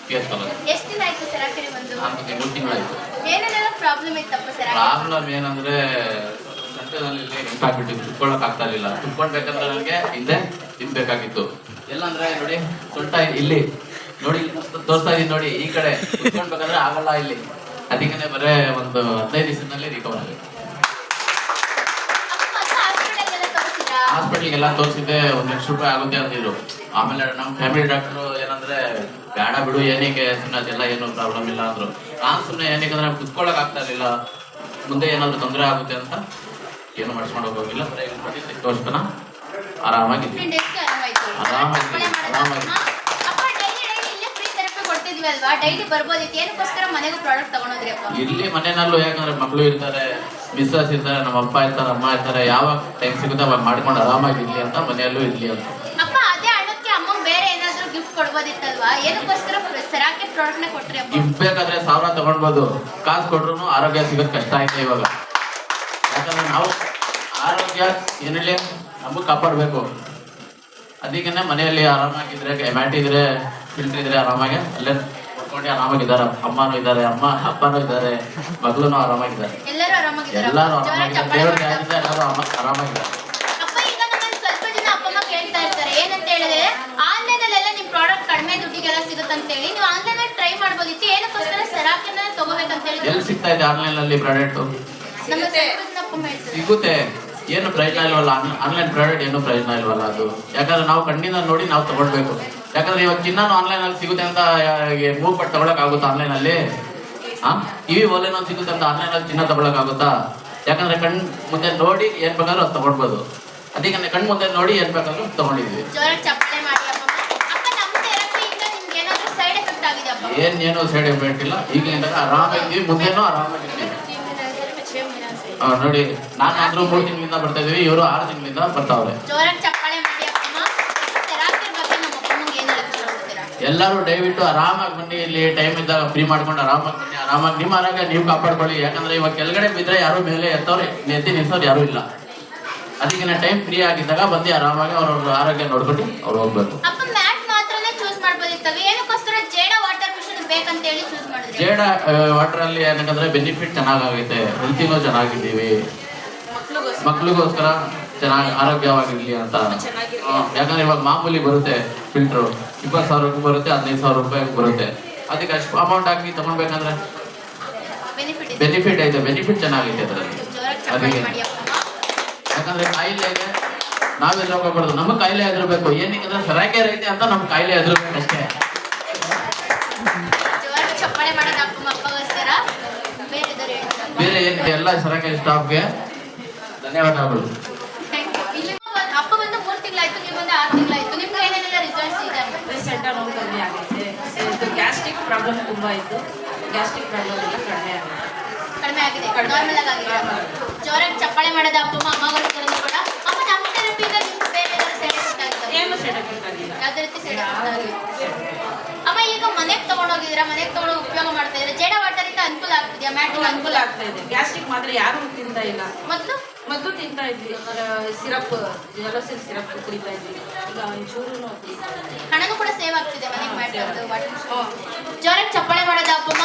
ಕೇಳ್ಕೊಳ್ಳೋದು. ಎಷ್ಟು ದಿನ ಆಯ್ತು ಸರ್ ಆ ಕಡೆ ಬಂದು? ನಾನು 3 ತಿಂಗಳಾಯ್ತು. ಏನೇನೆಲ್ಲ ಪ್ರಾಬ್ಲಮ್ ಇತ್ತಪ್ಪ ಸರ್? ಪ್ರಾಬ್ಲಮ್ ಏನಂದ್ರೆ ಸೆಂಟರ್ನಲ್ಲಿ ನಿಂತಾಕ್ಬಿಟ್ಟು ಕುತ್ಕೊಳ್ಳೋಕೆ ಆಗ್ತಾ ಇರಲಿಲ್ಲ. ಕುತ್ಕೊಳ್ಬೇಕಂದ್ರೆ ನನಗೆ ಹಿಂದೆ ತಿನ್ಬೇಕಾಗಿತ್ತು. ಎಲ್ಲಂದ್ರೆ ನೋಡಿ ಸೊಂಟ ಇಲ್ಲಿ ನೋಡಿ ತೋರಿಸ್ತಾ ಇದೀನಿ ನೋಡಿ, ಈ ಕಡೆ ಕುತ್ಕೊಳ್ಬೇಕಂದ್ರೆ ಆಗಲ್ಲ ಇಲ್ಲಿ. ಅದಕ್ಕೆ ಬರೇ ಒಂದು 15 ದಿವಸದಲ್ಲಿ ರಿಕವರ್ ಆಗಿದೆ. ಹಾಸ್ಪಿಟ್ಲಿಗೆಲ್ಲ ತೋರಿಸಿದ್ದೆ, 1 ಲಕ್ಷ ರೂಪಾಯಿ ಆಗುತ್ತೆ ಅಂತಿದ್ರು. ಆಮೇಲೆ ನಮ್ಮ ಫ್ಯಾಮಿಲಿ ಡಾಕ್ಟರ್ ಏನಂದ್ರೆ ಬೇಡ ಬಿಡು, ಏನಕ್ಕೆ ಸುಮ್ಮನೆ ಅದೆಲ್ಲ ಏನು ಪ್ರಾಬ್ಲಮ್ ಇಲ್ಲ ಅಂದ್ರು. ನಾನು ಸುಮ್ಮನೆ ಏನಕ್ಕೆ ಅಂದ್ರೆ ಕುತ್ಕೊಳ್ಳೋಕೆ ಆಗ್ತಾ ಇರಲಿಲ್ಲ, ಮುಂದೆ ಏನಾದ್ರು ತೊಂದರೆ ಆಗುತ್ತೆ ಅಂತ ಏನು ಮಾಡಿಸ್ಕೊಂಡು ಹೋಗಿಲ್ಲ. ಬರೀ ತೋರಿಸ್ತಾನ ಆರಾಮಾಗಿದ್ವಿ. ಇಲ್ಲಿ ಮನೆಯಲ್ಲೂ ಯಾಕಂದ್ರೆ ಮಕ್ಕಳು ಇರ್ತಾರೆ, ಮಿಸ್ಸಸ್ ಇರ್ತಾರೆ, ನಮ್ಮ ಅಪ್ಪ ಇರ್ತಾರೆ, ಅಮ್ಮ ಇರ್ತಾರೆ, ಯಾವಾಗ ಟೈಮ್ ಸಿಗುತ್ತೆ ಅವಾಗ ಮಾಡ್ಕೊಂಡು ಆರಾಮಾಗಿರ್ಲಿ ಅಂತ ಮನೆಯಲ್ಲೂ ಇರ್ಲಿ ಅಂತ. ಗಿಫ್ಟ್ ಬೇಕಾದ್ರೆ 1000 ತಗೊಳ್ಬೋದು, ಕಾಸು ಕೊಟ್ರು ಆರೋಗ್ಯ ಸಿಗೋದು ಕಷ್ಟ ಆಯ್ತು ಇವಾಗ. ಯಾಕಂದ್ರೆ ನಾವು ಆರೋಗ್ಯ ಏನಿಲ್ಲ ನಮಗೂ ಕಾಪಾಡಬೇಕು. ಅದಕ್ಕೆ ಮನೆಯಲ್ಲಿ ಆರಾಮಾಗಿದ್ರೆ, ಮ್ಯಾಟ್ ಇದ್ರೆ, ಫಿಲ್ಟರ್ ಇದ್ರೆ ಆರಾಮಾಗಿ ಅಲ್ಲೇ ಕೊಡ್ಕೊಂಡು ಆರಾಮಾಗಿದ್ದಾರೆ. ಅಮ್ಮನೂ ಇದ್ದಾರೆ, ಅಪ್ಪನೂ ಇದ್ದಾರೆ, ಮಗಳು ಆರಾಮಾಗಿದ್ದಾರೆ. ಎಲ್ಲರೂ ಆರಾಮಾಗಿದ್ದಾರೆ. ದೇವ್ರ ದಯದಿಂದ ಎಲ್ಲರೂ ಆರಾಮಾಗಿದ್ದಾರೆ. ಎಲ್ಲಿ ಸಿಗ್ತಾ ಇದೆ ಆನ್ಲೈನ್ ಅಲ್ಲಿ ಪ್ರಾಡಕ್ಟ್? ಸಿಗುತ್ತೆ, ಏನು ಪ್ರಯೋಜನ ಇಲ್ವಲ್ಲ ಆನ್ಲೈನ್ ಪ್ರಾಡಕ್ಟ್, ಏನು ಪ್ರಯೋಜನ ಇಲ್ವಲ್ಲ ಅದು. ಯಾಕಂದ್ರೆ ನಾವು ಕಣ್ಣಿಂದ ನೋಡಿ ನಾವು ತಗೊಳ್ಬೇಕು. ಯಾಕಂದ್ರೆ ಇವಾಗ ಚಿನ್ನನು ಆನ್ಲೈನ್ ಅಲ್ಲಿ ಸಿಗುತ್ತೆ ಅಂತ ಮೂಗ್ಪಟ್ಟು ತಗೊಳಕ್ ಆಗುತ್ತಾ ಆನ್ಲೈನ್ ಅಲ್ಲಿ? ಟಿವಿ ಓಲೆನೋ ಸಿಗುತ್ತೆ ಅಂತ ಆನ್ಲೈನ್ ಅಲ್ಲಿ ಚಿನ್ನ ತಗೊಳಕ್ ಆಗುತ್ತಾ? ಯಾಕಂದ್ರೆ ಕಣ್ ಮುಂದೆ ನೋಡಿ ಏನ್ ಬೇಕಾದ್ರೂ ಅದು ತಗೊಳ್ಬೋದು. ಅದಕ್ಕೆ ಕಣ್ ಮುಂದೆ ನೋಡಿ ಏನ್ ಬೇಕಾದ್ರೂ ತಗೊಂಡಿದ್ವಿ. ಏನು ಸೈಡ್ ಎಫೆಕ್ಟ್ ಇಲ್ಲ, ಈಗಲಿಂದ ಆರಾಮಾಗಿದ್ವಿ, ಮುಂದೆನೂ ಆರಾಮಾಗಿದ್ವಿ. ನೋಡಿ ನಾನಾದ್ರೂ 3 ತಿಂಗಳಿಂದ ಬರ್ತಾ ಇದೀವಿ, ಇವರು 6 ತಿಂಗಳಿಂದ ಬರ್ತಾವ್ರೆ. ಎಲ್ಲರೂ ದಯವಿಟ್ಟು ಆರಾಮಾಗಿ ಬನ್ನಿ, ಇಲ್ಲಿ ಟೈಮ್ ಇದ್ದಾಗ ಫ್ರೀ ಮಾಡ್ಕೊಂಡು ಆರಾಮಾಗಿ ಬನ್ನಿ. ಆರಾಮಾಗಿ ನಿಮ್ಮ ಆರೋಗ್ಯ ನೀವು ಕಾಪಾಡ್ಕೊಳ್ಳಿ. ಯಾಕಂದ್ರೆ ಇವಾಗ ಕೆಳಗಡೆ ಬಿದ್ರೆ ಯಾರು ಮೇಲೆ ಎತ್ತಿ ನಿಲ್ಸೋರು ಯಾರು ಇಲ್ಲ. ಅದಕ್ಕೆ ಟೈಮ್ ಫ್ರೀ ಆಗಿದ್ದಾಗ ಬಂದು ಆರಾಮಾಗಿ ಅವ್ರ ಆರೋಗ್ಯ ನೋಡ್ಕೊಂಡು ಅವ್ರು ಹೋಗ್ಬೇಕು. ಜೇಡ ವಾಟರ್ ಅಲ್ಲಿ ಏನಂದ್ರೆ ಬೆನಿಫಿಟ್ ಚೆನ್ನಾಗಾಗುತ್ತೆ, ಹೆಲ್ತಿನೂ ಚೆನ್ನಾಗಿದ್ದೀವಿ, ಮಕ್ಳಿಗೋಸ್ಕರ ಚೆನ್ನಾಗಿ ಆರೋಗ್ಯವಾಗಿರ್ಲಿ ಅಂತ. ಯಾಕಂದ್ರೆ ಇವಾಗ ಮಾಮೂಲಿ ಬರುತ್ತೆ ಫಿಲ್ಟರ್ 20,000 ರೂಪಾಯಿ ಬರುತ್ತೆ, 15,000 ರೂಪಾಯಿ ಬರುತ್ತೆ. ಅದಕ್ಕೆ ಅಷ್ಟು ಅಮೌಂಟ್ ಹಾಕಿ ತಗೊಳ್ಬೇಕಂದ್ರೆ ಬೆನಿಫಿಟ್ ಐತೆ, ಬೆನಿಫಿಟ್ ಚೆನ್ನಾಗೈತೆ ಅದರಲ್ಲಿ. ಅದಕ್ಕೆ ಯಾಕಂದ್ರೆ ಕಾಯಿಲೆಗೆ ನಾವ್ ಎದುರೋಗ್ಬಾರ್ದು, ನಮಗೆ ಕಾಯಿಲೆ ಎದುರ್ಬೇಕು. ಏನಕ್ಕೆ ಸರಾಕೆ ಐತೆ ಅಂತ ನಮ್ಗೆ ಕಾಯಿಲೆ ಎದುರ್ಬೇಕು ಅಷ್ಟೇ. ಬೇರೆ ಏನು ಎಲ್ಲ ಸರಾಕೆ ಸ್ಟಾಫ್ಗೆ ಧನ್ಯವಾದಗಳು. ಅಪ್ಪ ಬಂದು 3 ತಿಂಗಳಾಯ್ತು, ನೀವು ಬಂದು 6 ತಿಂಗಳಾಯ್ತು. ನಿಮ್ಗೆ ಏನೇನೆಲ್ಲ ರಿಸಲ್ಟ್ಸ್ ಇದೆ? ಸೆಂಟರ್ ನೋವು ಕಮ್ಮಿ ಆಗಿದೆ. ಗ್ಯಾಸ್ಟ್ರಿಕ್ ಪ್ರಾಬ್ಲಮ್ ತುಂಬಾ ಇತ್ತು, ಗ್ಯಾಸ್ಟ್ರಿಕ್ ಪ್ರಾಬ್ಲಮ್ ಎಲ್ಲ ಕಡಿಮೆ ಆಗಿದೆ. ನಾರ್ಮಲ್ ಆಗಿದೆ. ಜೋರಾಗಿ ಚಪ್ಪಾಳೆ ಮಾಡೋದ ಅಪ್ಪ ಅಮ್ಮಗಳು ಕೂಡ. ಅಮ್ಮ ನಮ್ಮ ಥೆರಪಿಯಿಂದ ನಿಮ್ಗೆ ಬೇರೆ ಸೈಡ್ ಎಫೆಕ್ಟ್ ಆಗಿದೆ? ಏನು ಸೈಡ್ ಎಫೆಕ್ಟ್ ಆಗಿಲ್ಲ. ಯಾವುದೇ ರೀತಿ ಸೈಡ್ ಎಫೆಕ್ಟ್ ಆಗಿಲ್ಲ. ಅಮ್ಮ ಈಗ ಮನೆಗೆ ತಗೊಂಡೋಗಿದ್ದೀರಾ, ಮನೆಗೆ ತಗೊಂಡು ಉಪಯೋಗ ಮಾಡ್ತಾ ಇದ್ರೆ ಜೇಡ ವಾಟರ್ ಇಂದ ಅನುಕೂಲ ಆಗ್ತಿದೆಯಾ? ಮ್ಯಾಟಿಂಗ್ ಅನುಕೂಲ ಆಗ್ತಾ ಇದೆ. ಗ್ಯಾಸ್ಟ್ರಿಕ್ ಮಾತ್ರ ಯಾರು ತಿಂತಾ ಇಲ್ಲ. ಮೊದಲು ತಿಂತಾ ಇದ್ವಿ, ಸಿರಪ್ ಜಲಸಿಲ್ ಸಿರಪ್ ಕುಡಿತಾ ಇದ್ವಿ. ಈಗ ಒಂಚೂರು ಹಣನೂ ಕೂಡ ಸೇವ್ ಆಗ್ತಿದೆ ಮನೆಗೆ ವಾಟರ್. ಜೋರಾಗಿ ಚಪ್ಪಾಳೆ ಮಾಡೋದ ಅಪ್ಪಮ್ಮ.